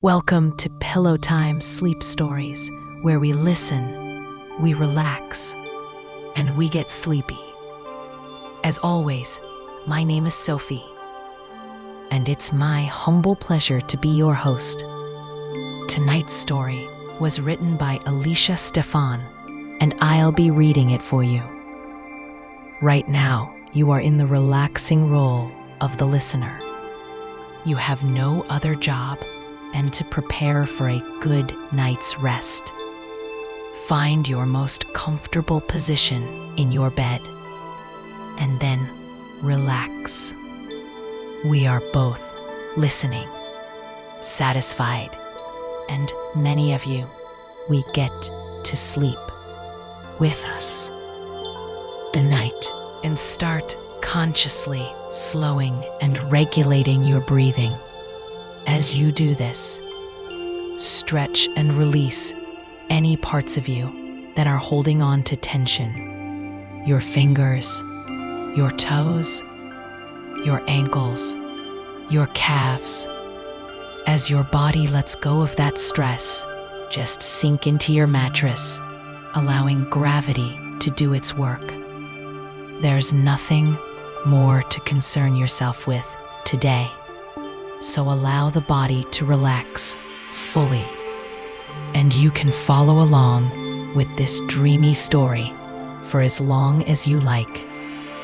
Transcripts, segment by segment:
Welcome to Pillowtime Sleep Stories, where we listen, we relax, and we get sleepy. As always, my name is Sophie, and it's my humble pleasure to be your host. Tonight's story was written by Alicia Stefan, and I'll be reading it for you. Right now, you are in the relaxing role of the listener. You have no other job and to prepare for a good night's rest. Find your most comfortable position in your bed, and then relax. We are both listening, satisfied, and many of you, we get to sleep with us the night and start consciously slowing and regulating your breathing. As you do this, stretch and release any parts of you that are holding on to tension. Your fingers, your toes, your ankles, your calves. As your body lets go of that stress, just sink into your mattress, allowing gravity to do its work. There's nothing more to concern yourself with today. So allow the body to relax fully, and you can follow along with this dreamy story for as long as you like,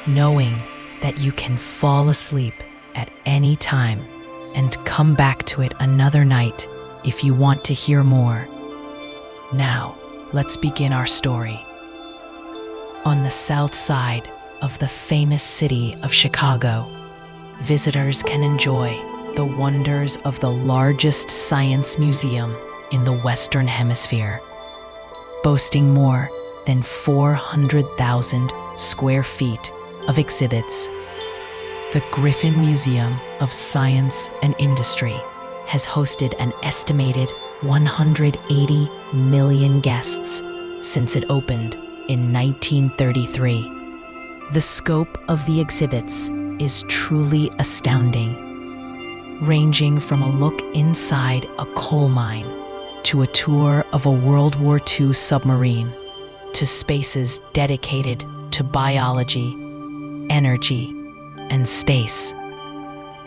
knowing that you can fall asleep at any time and come back to it another night if you want to hear more. Now, let's begin our story. On the south side of the famous city of Chicago, visitors can enjoy the wonders of the largest science museum in the Western Hemisphere, boasting more than 400,000 square feet of exhibits. The Griffin Museum of Science and Industry has hosted an estimated 180 million guests since it opened in 1933. The scope of the exhibits is truly astounding, ranging from a look inside a coal mine to a tour of a World War II submarine to spaces dedicated to biology, energy, and space.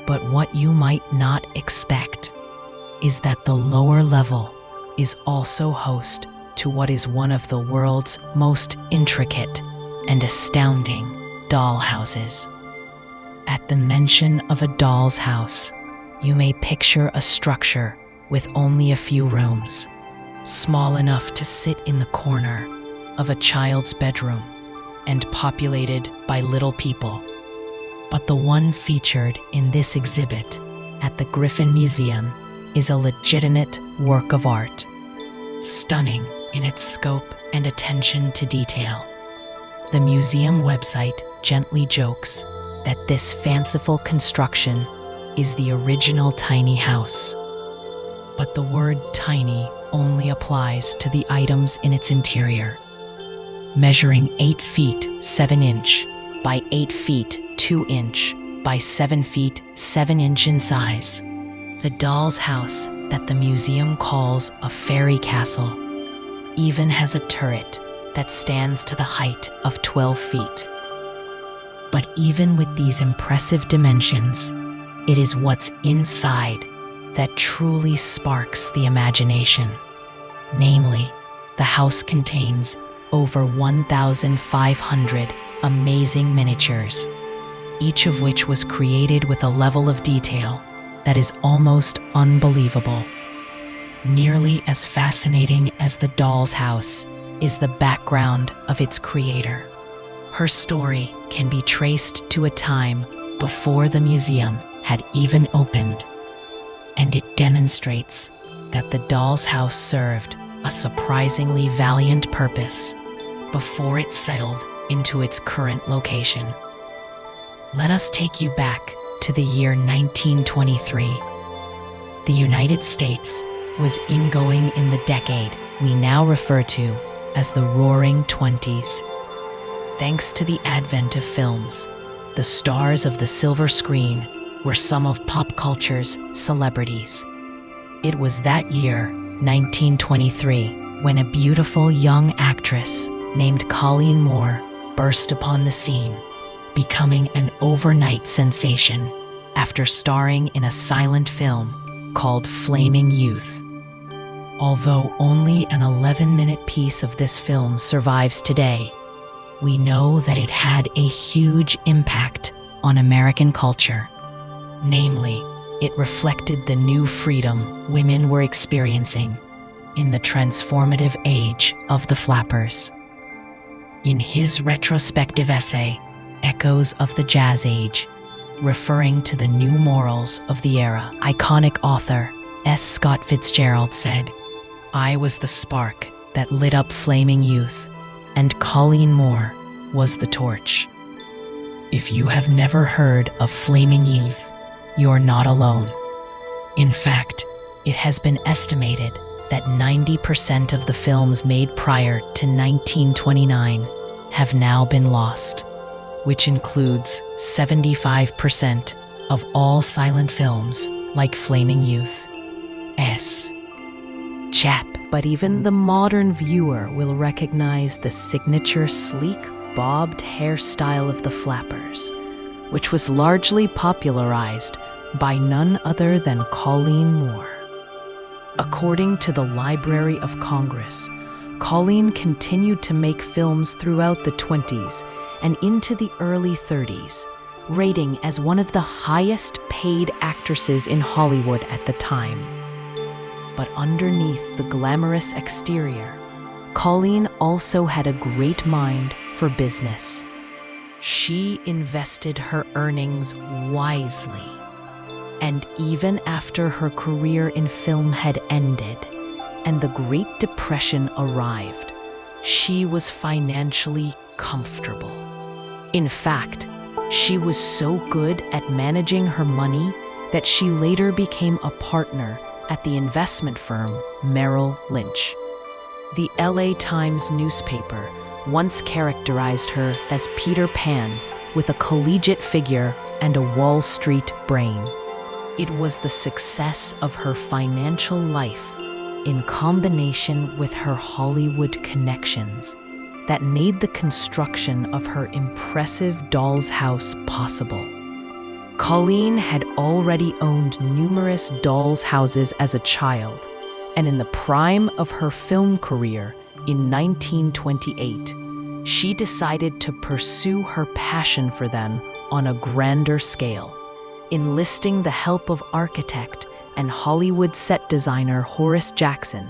But what you might not expect is that the lower level is also host to what is one of the world's most intricate and astounding dollhouses. At the mention of a doll's house, you may picture a structure with only a few rooms, small enough to sit in the corner of a child's bedroom and populated by little people. But the one featured in this exhibit at the Griffin Museum is a legitimate work of art, stunning in its scope and attention to detail. The museum website gently jokes that this fanciful construction is the original tiny house. But the word tiny only applies to the items in its interior. Measuring 8 feet 7 inch by 8 feet 2 inch by 7 feet 7 inch in size, the doll's house that the museum calls a fairy castle even has a turret that stands to the height of 12 feet. But even with these impressive dimensions, it is what's inside that truly sparks the imagination. Namely, the house contains over 1,500 amazing miniatures, each of which was created with a level of detail that is almost unbelievable. Nearly as fascinating as the doll's house is the background of its creator. Her story can be traced to a time before the museum had even opened, and it demonstrates that the doll's house served a surprisingly valiant purpose before it settled into its current location. Let us take you back to the year 1923. The United States was ingoing in the decade we now refer to as the Roaring Twenties. Thanks to the advent of films, the stars of the silver screen were some of pop culture's celebrities. It was that year, 1923, when a beautiful young actress named Colleen Moore burst upon the scene, becoming an overnight sensation after starring in a silent film called Flaming Youth. Although only an 11-minute piece of this film survives today, we know that it had a huge impact on American culture. Namely, it reflected the new freedom women were experiencing in the transformative age of the flappers. In his retrospective essay, Echoes of the Jazz Age, referring to the new morals of the era, iconic author F. Scott Fitzgerald said, "I was the spark that lit up Flaming Youth, and Colleen Moore was the torch." If you have never heard of Flaming Youth, you're not alone. In fact, it has been estimated that 90% of the films made prior to 1929 have now been lost, which includes 75% of all silent films like Flaming Youth. Chap. But even the modern viewer will recognize the signature sleek, bobbed hairstyle of the flappers, which was largely popularized by none other than Colleen Moore. According to the Library of Congress, Colleen continued to make films throughout the 20s and into the early 30s, rating as one of the highest paid actresses in Hollywood at the time. But underneath the glamorous exterior, Colleen also had a great mind for business. She invested her earnings wisely, and even after her career in film had ended and the Great Depression arrived, she was financially comfortable. In fact, she was so good at managing her money that she later became a partner at the investment firm Merrill Lynch. The LA Times newspaper once characterized her as Peter Pan with a collegiate figure and a Wall Street brain. It was the success of her financial life in combination with her Hollywood connections that made the construction of her impressive doll's house possible. Colleen had already owned numerous doll's houses as a child, and in the prime of her film career in 1928, she decided to pursue her passion for them on a grander scale. Enlisting the help of architect and Hollywood set designer Horace Jackson,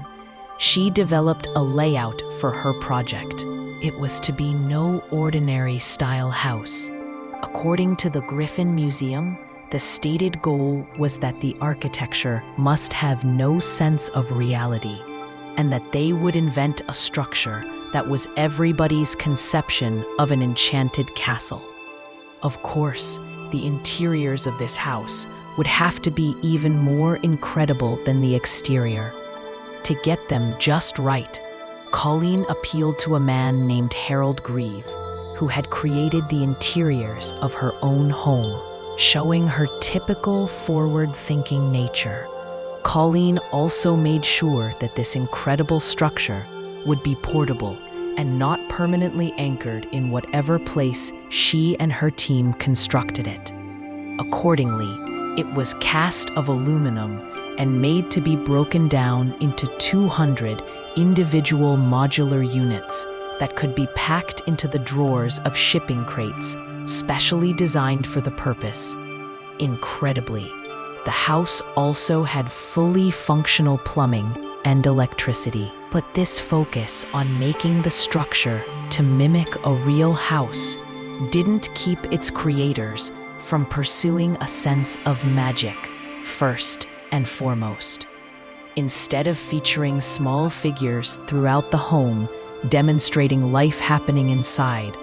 she developed a layout for her project. It was to be no ordinary style house. According to the Griffin Museum, the stated goal was that the architecture must have no sense of reality, and that they would invent a structure that was everybody's conception of an enchanted castle. Of course, the interiors of this house would have to be even more incredible than the exterior. To get them just right, Colleen appealed to a man named Harold Grieve, who had created the interiors of her own home, showing her typical forward-thinking nature. Colleen also made sure that this incredible structure would be portable and not permanently anchored in whatever place she and her team constructed it. Accordingly, it was cast of aluminum and made to be broken down into 200 individual modular units that could be packed into the drawers of shipping crates, specially designed for the purpose. Incredibly, the house also had fully functional plumbing and electricity. But this focus on making the structure to mimic a real house didn't keep its creators from pursuing a sense of magic first and foremost. Instead of featuring small figures throughout the home demonstrating life happening inside,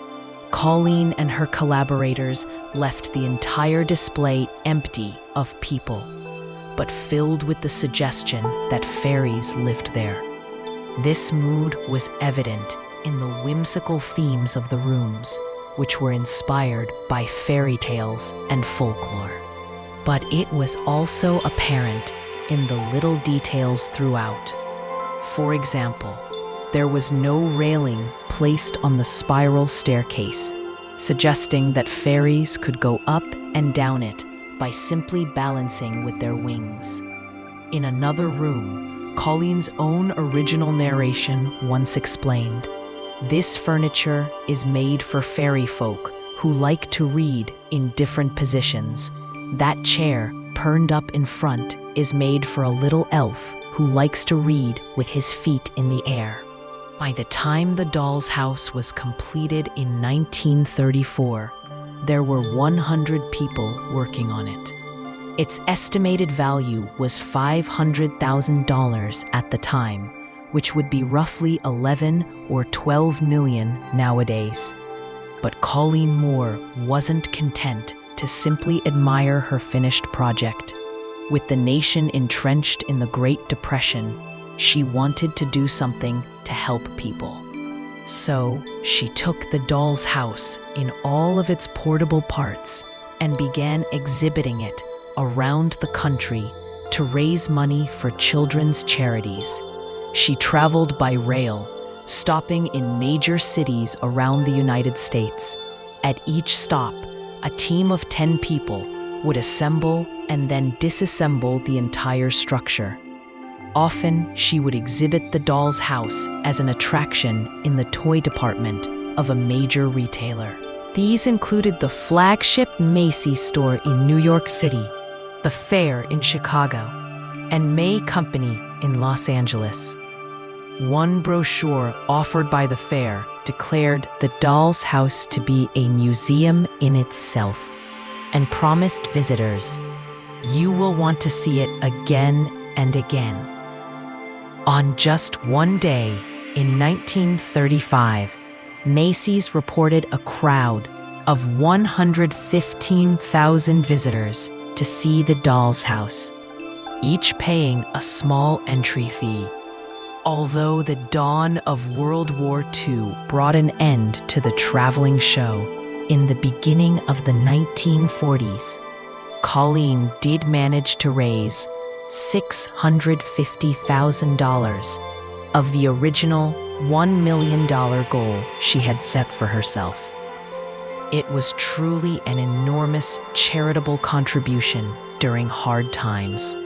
Colleen and her collaborators left the entire display empty of people, but filled with the suggestion that fairies lived there. This mood was evident in the whimsical themes of the rooms, which were inspired by fairy tales and folklore. But it was also apparent in the little details throughout. For example, there was no railing placed on the spiral staircase, suggesting that fairies could go up and down it by simply balancing with their wings. In another room, Colleen's own original narration once explained, "This furniture is made for fairy folk who like to read in different positions. That chair, turned up in front, is made for a little elf who likes to read with his feet in the air." By the time the doll's house was completed in 1934, there were 100 people working on it. Its estimated value was $500,000 at the time, which would be roughly 11 or 12 million nowadays. But Colleen Moore wasn't content to simply admire her finished project. With the nation entrenched in the Great Depression, she wanted to do something to help people. So she took the doll's house in all of its portable parts and began exhibiting it around the country to raise money for children's charities. She traveled by rail, stopping in major cities around the United States. At each stop, a team of 10 people would assemble and then disassemble the entire structure. Often, she would exhibit the doll's house as an attraction in the toy department of a major retailer. These included the flagship Macy's store in New York City, the Fair in Chicago, and May Company in Los Angeles. One brochure offered by the fair declared the doll's house to be a museum in itself and promised visitors, "You will want to see it again and again." On just one day, in 1935, Macy's reported a crowd of 115,000 visitors to see the doll's house, each paying a small entry fee. Although the dawn of World War II brought an end to the traveling show in the beginning of the 1940s, Colleen did manage to raise $650,000 of the original $1 million goal she had set for herself. It was truly an enormous charitable contribution during hard times.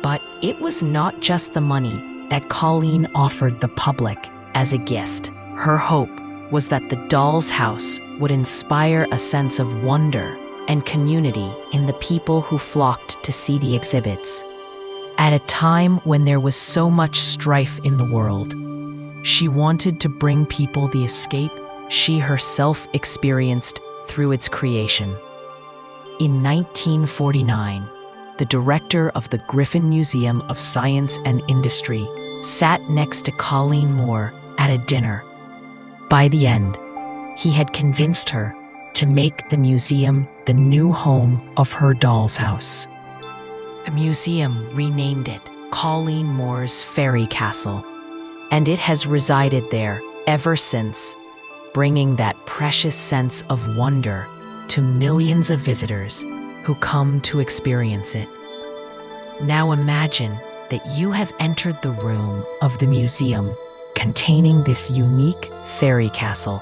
But it was not just the money that Colleen offered the public as a gift. Her hope was that the doll's house would inspire a sense of wonder and community in the people who flocked to see the exhibits. At a time when there was so much strife in the world, she wanted to bring people the escape she herself experienced through its creation. In 1949, the director of the Griffin Museum of Science and Industry sat next to Colleen Moore at a dinner. By the end, he had convinced her to make the museum the new home of her doll's house. The museum renamed it Colleen Moore's Fairy Castle, and it has resided there ever since, bringing that precious sense of wonder to millions of visitors who come to experience it. Now imagine that you have entered the room of the museum containing this unique fairy castle.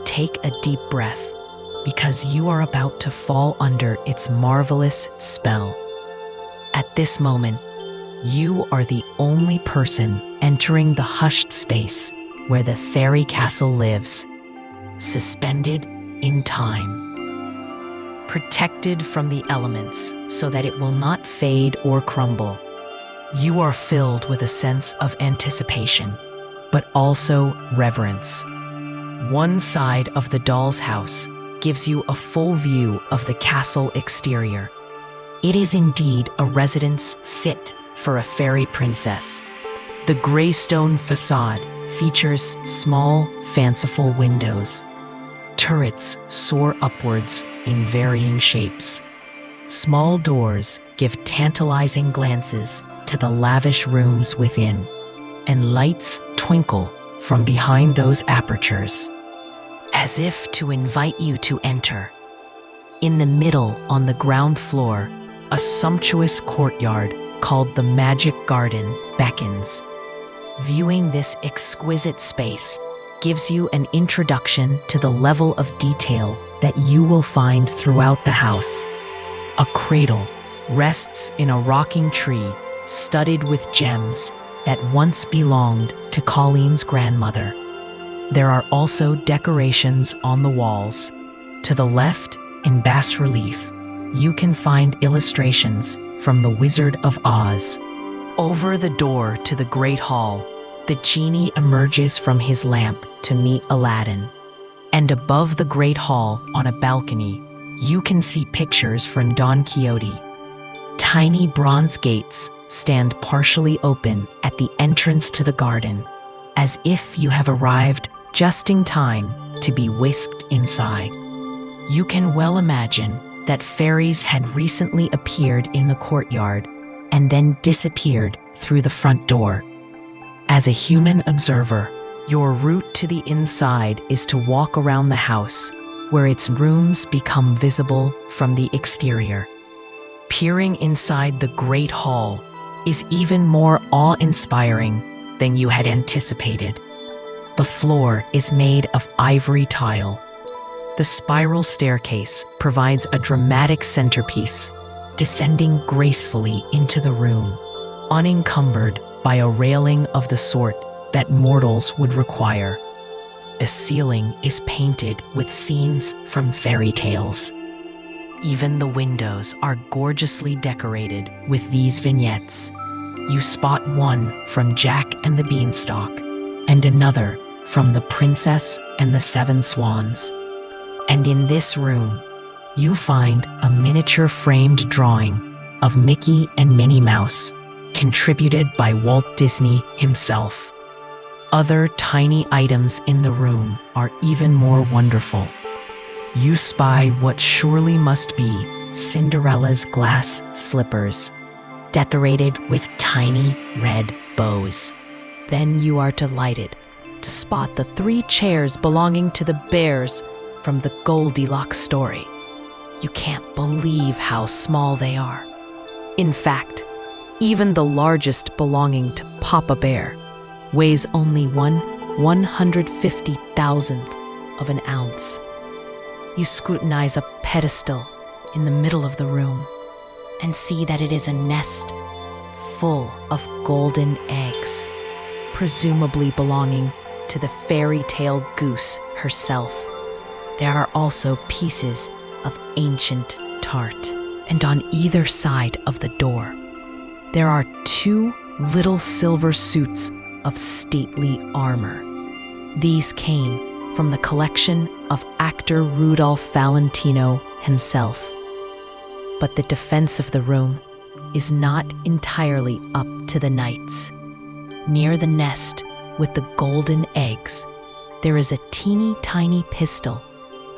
Take a deep breath, because you are about to fall under its marvelous spell. At this moment, you are the only person entering the hushed space where the fairy castle lives, suspended in time, protected from the elements so that it will not fade or crumble. You are filled with a sense of anticipation, but also reverence. One side of the doll's house gives you a full view of the castle exterior. It is indeed a residence fit for a fairy princess. The gray stone facade features small, fanciful windows. Turrets soar upwards in varying shapes. Small doors give tantalizing glances to the lavish rooms within, and lights twinkle from behind those apertures, as if to invite you to enter. In the middle, on the ground floor, a sumptuous courtyard called the Magic Garden beckons. Viewing this exquisite space gives you an introduction to the level of detail that you will find throughout the house. A cradle rests in a rocking tree studded with gems that once belonged to Colleen's grandmother. There are also decorations on the walls. To the left, in bas relief, you can find illustrations from The Wizard of Oz. Over the door to the Great Hall, the genie emerges from his lamp to meet Aladdin. And above the Great Hall, on a balcony, you can see pictures from Don Quixote. Tiny bronze gates stand partially open at the entrance to the garden, as if you have arrived just in time to be whisked inside. You can well imagine that fairies had recently appeared in the courtyard and then disappeared through the front door. As a human observer, your route to the inside is to walk around the house, where its rooms become visible from the exterior. Peering inside the Great Hall is even more awe-inspiring than you had anticipated. The floor is made of ivory tile. The spiral staircase provides a dramatic centerpiece, descending gracefully into the room, unencumbered by a railing of the sort that mortals would require. The ceiling is painted with scenes from fairy tales. Even the windows are gorgeously decorated with these vignettes. You spot one from Jack and the Beanstalk, and another from The Princess and the Seven Swans. And in this room, you find a miniature framed drawing of Mickey and Minnie Mouse, contributed by Walt Disney himself. Other tiny items in the room are even more wonderful. You spy what surely must be Cinderella's glass slippers, decorated with tiny red bows. Then you are delighted to spot the 3 chairs belonging to the bears from the Goldilocks story. You can't believe how small they are. In fact, even the largest, belonging to Papa Bear, weighs only 1/150,000th of an ounce. You scrutinize a pedestal in the middle of the room and see that it is a nest full of golden eggs, presumably belonging to the fairy tale goose herself. There are also pieces of ancient tart, and on either side of the door, there are 2 little silver suits of stately armor. These came from the collection of actor Rudolph Valentino himself. But the defense of the room is not entirely up to the knights. Near the nest with the golden eggs, there is a teeny tiny pistol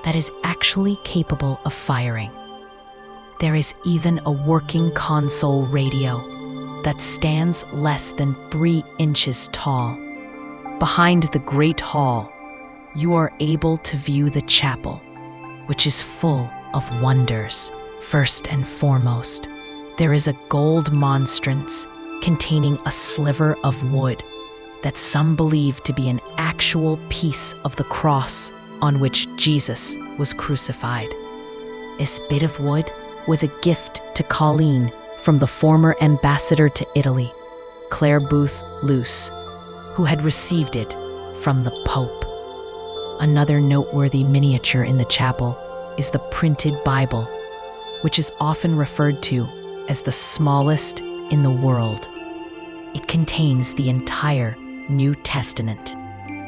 that is actually capable of firing. There is even a working console radio that stands less than 3 inches tall. Behind the Great Hall, you are able to view the chapel, which is full of wonders. First and foremost, there is a gold monstrance containing a sliver of wood that some believe to be an actual piece of the cross on which Jesus was crucified. This bit of wood was a gift to Colleen from the former ambassador to Italy, Clare Booth Luce, who had received it from the Pope. Another noteworthy miniature in the chapel is the printed Bible, which is often referred to as the smallest in the world. It contains the entire New Testament.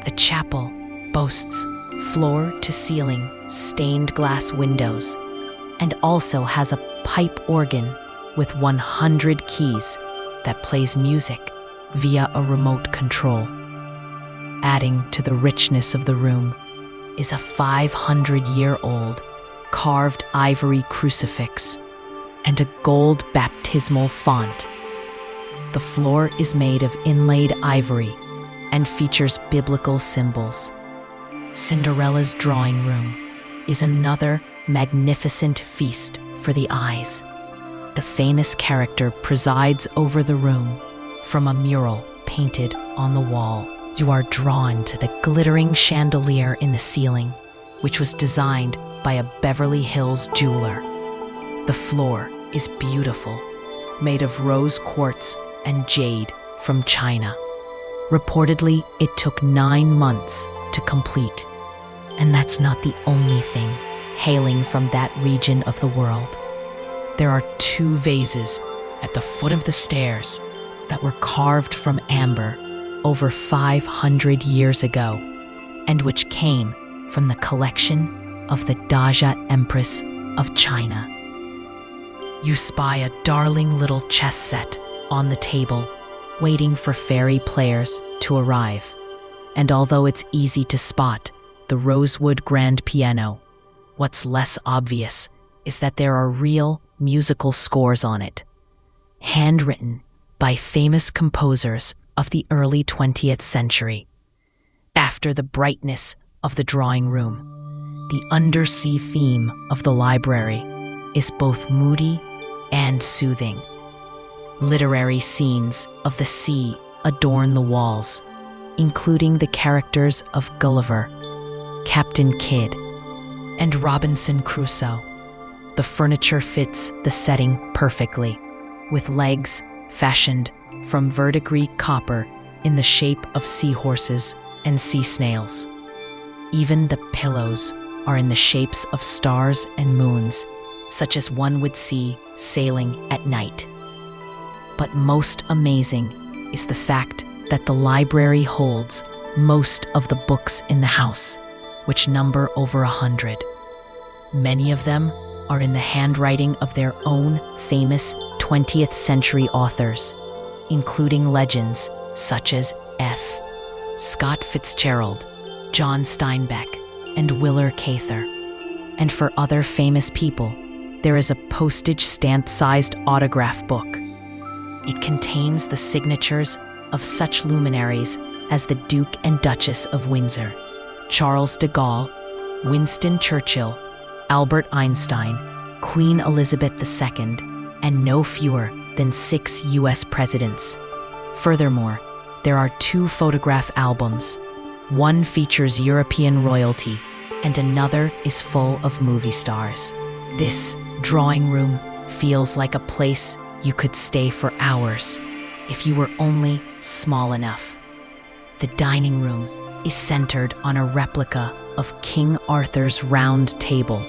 The chapel boasts floor-to-ceiling stained glass windows and also has a pipe organ with 100 keys that plays music via a remote control. Adding to the richness of the room is a 500-year-old carved ivory crucifix and a gold baptismal font. The floor is made of inlaid ivory and features biblical symbols. Cinderella's drawing room is another magnificent feast for the eyes. the famous character presides over the room from a mural painted on the wall. You are drawn to the glittering chandelier in the ceiling, which was designed by a Beverly Hills jeweler. The floor is beautiful, made of rose quartz and jade from China. Reportedly, it took 9 months to complete. And that's not the only thing hailing from that region of the world. There are 2 vases at the foot of the stairs that were carved from amber over 500 years ago, and which came from the collection of the Doja Empress of China. You spy a darling little chess set on the table, waiting for fairy players to arrive. And although it's easy to spot the rosewood grand piano, what's less obvious is that there are real musical scores on it, handwritten by famous composers of the early 20th century. After the brightness of the drawing room, the undersea theme of the library is both moody and soothing. Literary scenes of the sea adorn the walls, including the characters of Gulliver, Captain Kidd, and Robinson Crusoe. The furniture fits the setting perfectly, with legs fashioned from verdigris copper in the shape of seahorses and sea snails. Even the pillows are in the shapes of stars and moons, such as one would see sailing at night. But most amazing is the fact that the library holds most of the books in the house, which number over 100. Many of them are in the handwriting of their own famous 20th century authors, including legends such as F. Scott Fitzgerald, John Steinbeck, and Willa Cather. And for other famous people, there is a postage stamp-sized autograph book. It contains the signatures of such luminaries as the Duke and Duchess of Windsor, Charles de Gaulle, Winston Churchill, Albert Einstein, Queen Elizabeth II, and no fewer than 6 U.S. presidents. Furthermore, there are 2 photograph albums. One features European royalty, and another is full of movie stars. This drawing room feels like a place you could stay for hours if you were only small enough. The dining room is centered on a replica of King Arthur's round table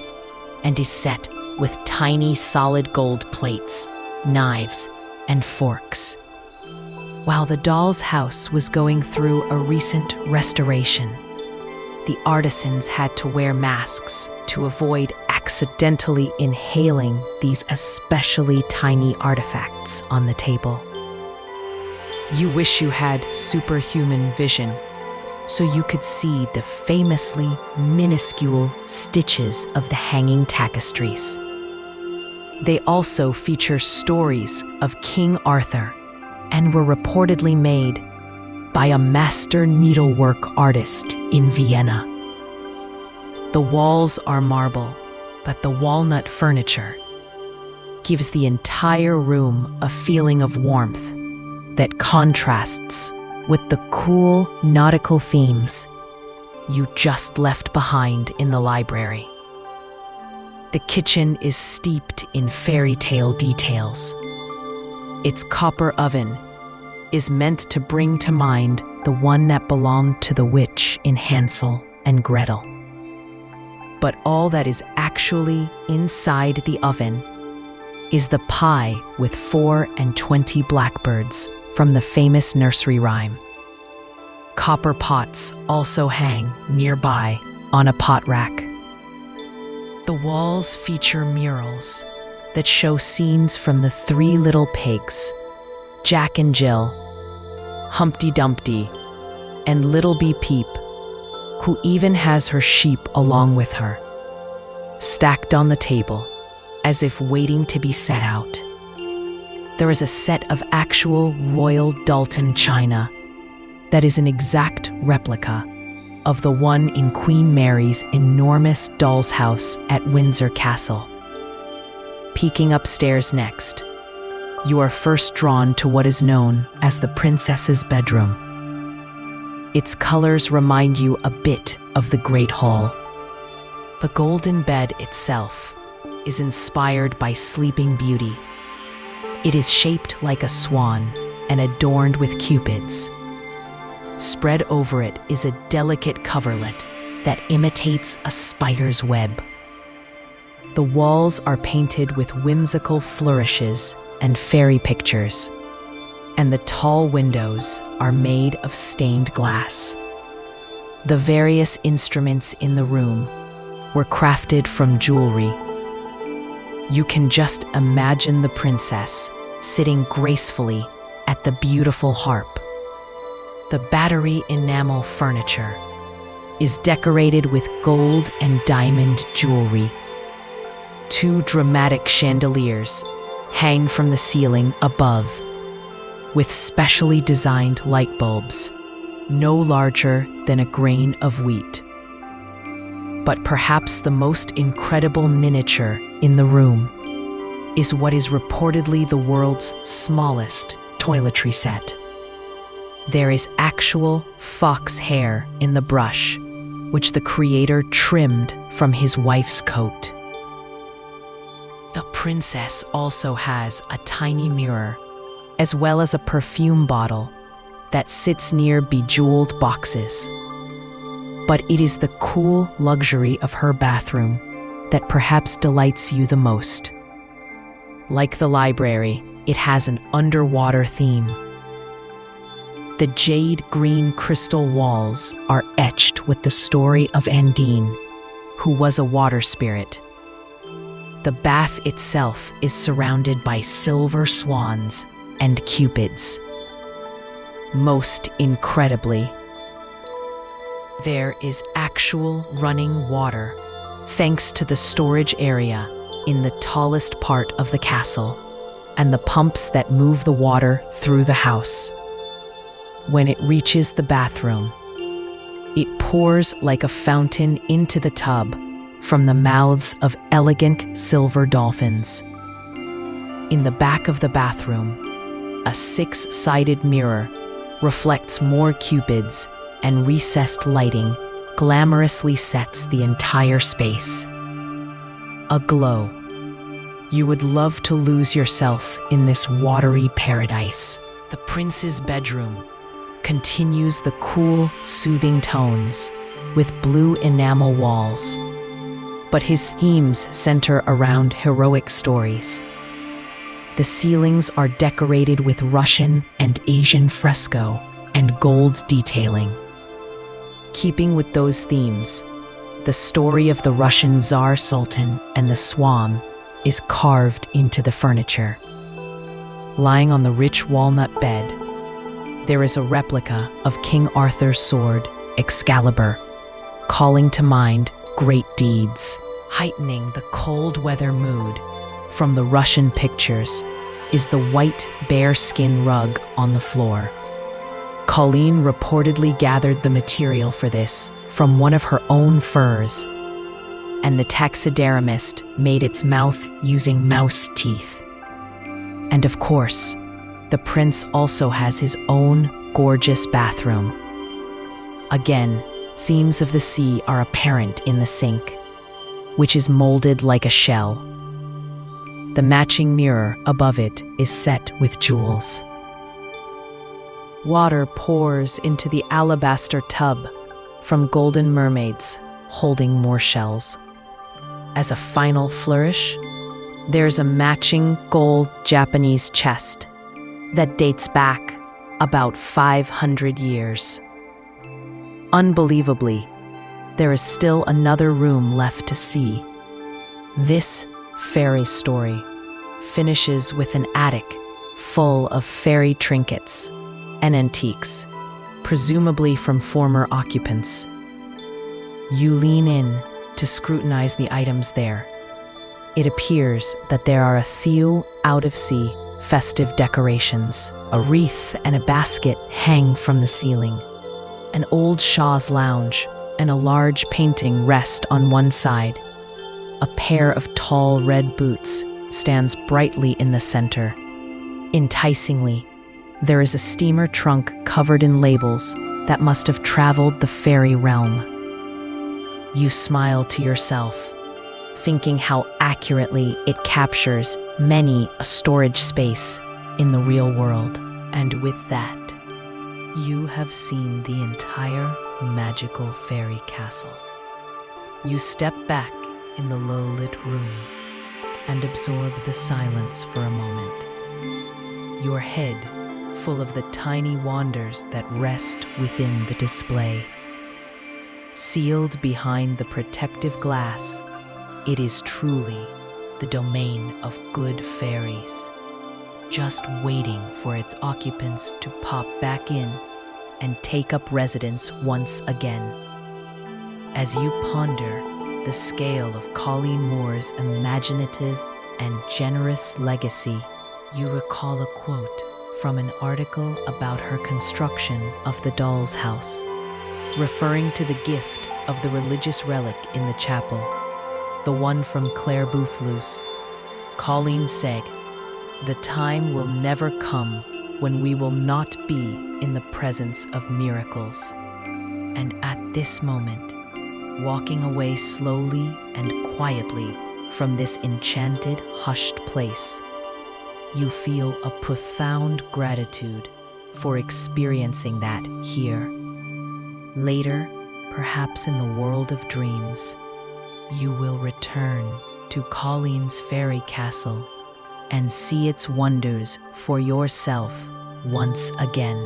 and is set with tiny solid gold plates, knives, and forks. While the doll's house was going through a recent restoration, the artisans had to wear masks to avoid accidentally inhaling these especially tiny artifacts on the table. You wish you had superhuman vision, so you could see the famously minuscule stitches of the hanging tapestries. They also feature stories of King Arthur and were reportedly made by a master needlework artist in Vienna. The walls are marble, but the walnut furniture gives the entire room a feeling of warmth that contrasts with the cool nautical themes you just left behind in the library. The kitchen is steeped in fairy tale details. Its copper oven is meant to bring to mind the one that belonged to the witch in Hansel and Gretel. But all that is actually inside the oven is the pie with 4 and 20 blackbirds from the famous nursery rhyme. Copper pots also hang nearby on a pot rack. The walls feature murals that show scenes from the 3 Little Pigs, Jack and Jill, Humpty Dumpty, and Little Bo Peep, who even has her sheep along with her, stacked on the table as if waiting to be set out. There is a set of actual Royal Doulton china that is an exact replica of the one in Queen Mary's enormous doll's house at Windsor Castle. Peeking upstairs next, you are first drawn to what is known as the princess's bedroom. Its colors remind you a bit of the Great Hall. The golden bed itself is inspired by Sleeping Beauty. It is shaped like a swan and adorned with cupids. Spread over it is a delicate coverlet that imitates a spider's web. The walls are painted with whimsical flourishes and fairy pictures, and the tall windows are made of stained glass. The various instruments in the room were crafted from jewelry. You can just imagine the princess sitting gracefully at the beautiful harp. The battery enamel furniture is decorated with gold and diamond jewelry. 2 dramatic chandeliers hang from the ceiling above, with specially designed light bulbs, no larger than a grain of wheat. But perhaps the most incredible miniature in the room is what is reportedly the world's smallest toiletry set. There is actual fox hair in the brush, which the creator trimmed from his wife's coat. The princess also has a tiny mirror, as well as a perfume bottle that sits near bejeweled boxes. But it is the cool luxury of her bathroom that perhaps delights you the most. Like the library, it has an underwater theme. The jade green crystal walls are etched with the story of Undine, who was a water spirit. The bath itself is surrounded by silver swans and cupids. Most incredibly, there is actual running water thanks to the storage area in the tallest part of the castle and the pumps that move the water through the house. When it reaches the bathroom, it pours like a fountain into the tub from the mouths of elegant silver dolphins. In the back of the bathroom, a 6-sided mirror reflects more cupids, and recessed lighting glamorously sets the entire space aglow. You would love to lose yourself in this watery paradise. The prince's bedroom continues the cool, soothing tones with blue enamel walls, but his themes center around heroic stories. The ceilings are decorated with Russian and Asian fresco and gold detailing. Keeping with those themes, the story of the Russian Tsar Sultan and the Swan is carved into the furniture. Lying on the rich walnut bed, there is a replica of King Arthur's sword, Excalibur, calling to mind great deeds. Heightening the cold weather mood from the Russian pictures is the white bearskin rug on the floor. Colleen reportedly gathered the material for this from one of her own furs, and the taxidermist made its mouth using mouse teeth. And of course, the prince also has his own gorgeous bathroom. Again, themes of the sea are apparent in the sink, which is molded like a shell. The matching mirror above it is set with jewels. Water pours into the alabaster tub from golden mermaids holding more shells. As a final flourish, there's a matching gold Japanese chest that dates back about 500 years. Unbelievably, there is still another room left to see. This fairy story finishes with an attic full of fairy trinkets and antiques, presumably from former occupants. You lean in to scrutinize the items there. It appears that there are a few out-of-sea festive decorations. A wreath and a basket hang from the ceiling. An old Shaw's lounge and a large painting rest on one side. A pair of tall red boots stands brightly in the center. Enticingly, there is a steamer trunk covered in labels that must have traveled the fairy realm. You smile to yourself, thinking how accurately it captures many a storage space in the real world. And with that, you have seen the entire magical fairy castle. You step back in the low-lit room and absorb the silence for a moment. Your head full of the tiny wonders that rest within the display. Sealed behind the protective glass, it is truly the domain of good fairies, just waiting for its occupants to pop back in and take up residence once again. As you ponder the scale of Colleen Moore's imaginative and generous legacy, you recall a quote from an article about her construction of the doll's house, referring to the gift of the religious relic in the chapel, the one from Claire Boothloose. Colleen said, "The time will never come when we will not be in the presence of miracles." And at this moment, walking away slowly and quietly from this enchanted, hushed place, you feel a profound gratitude for experiencing that here. Later, perhaps in the world of dreams, you will return to Colleen's fairy castle and see its wonders for yourself once again.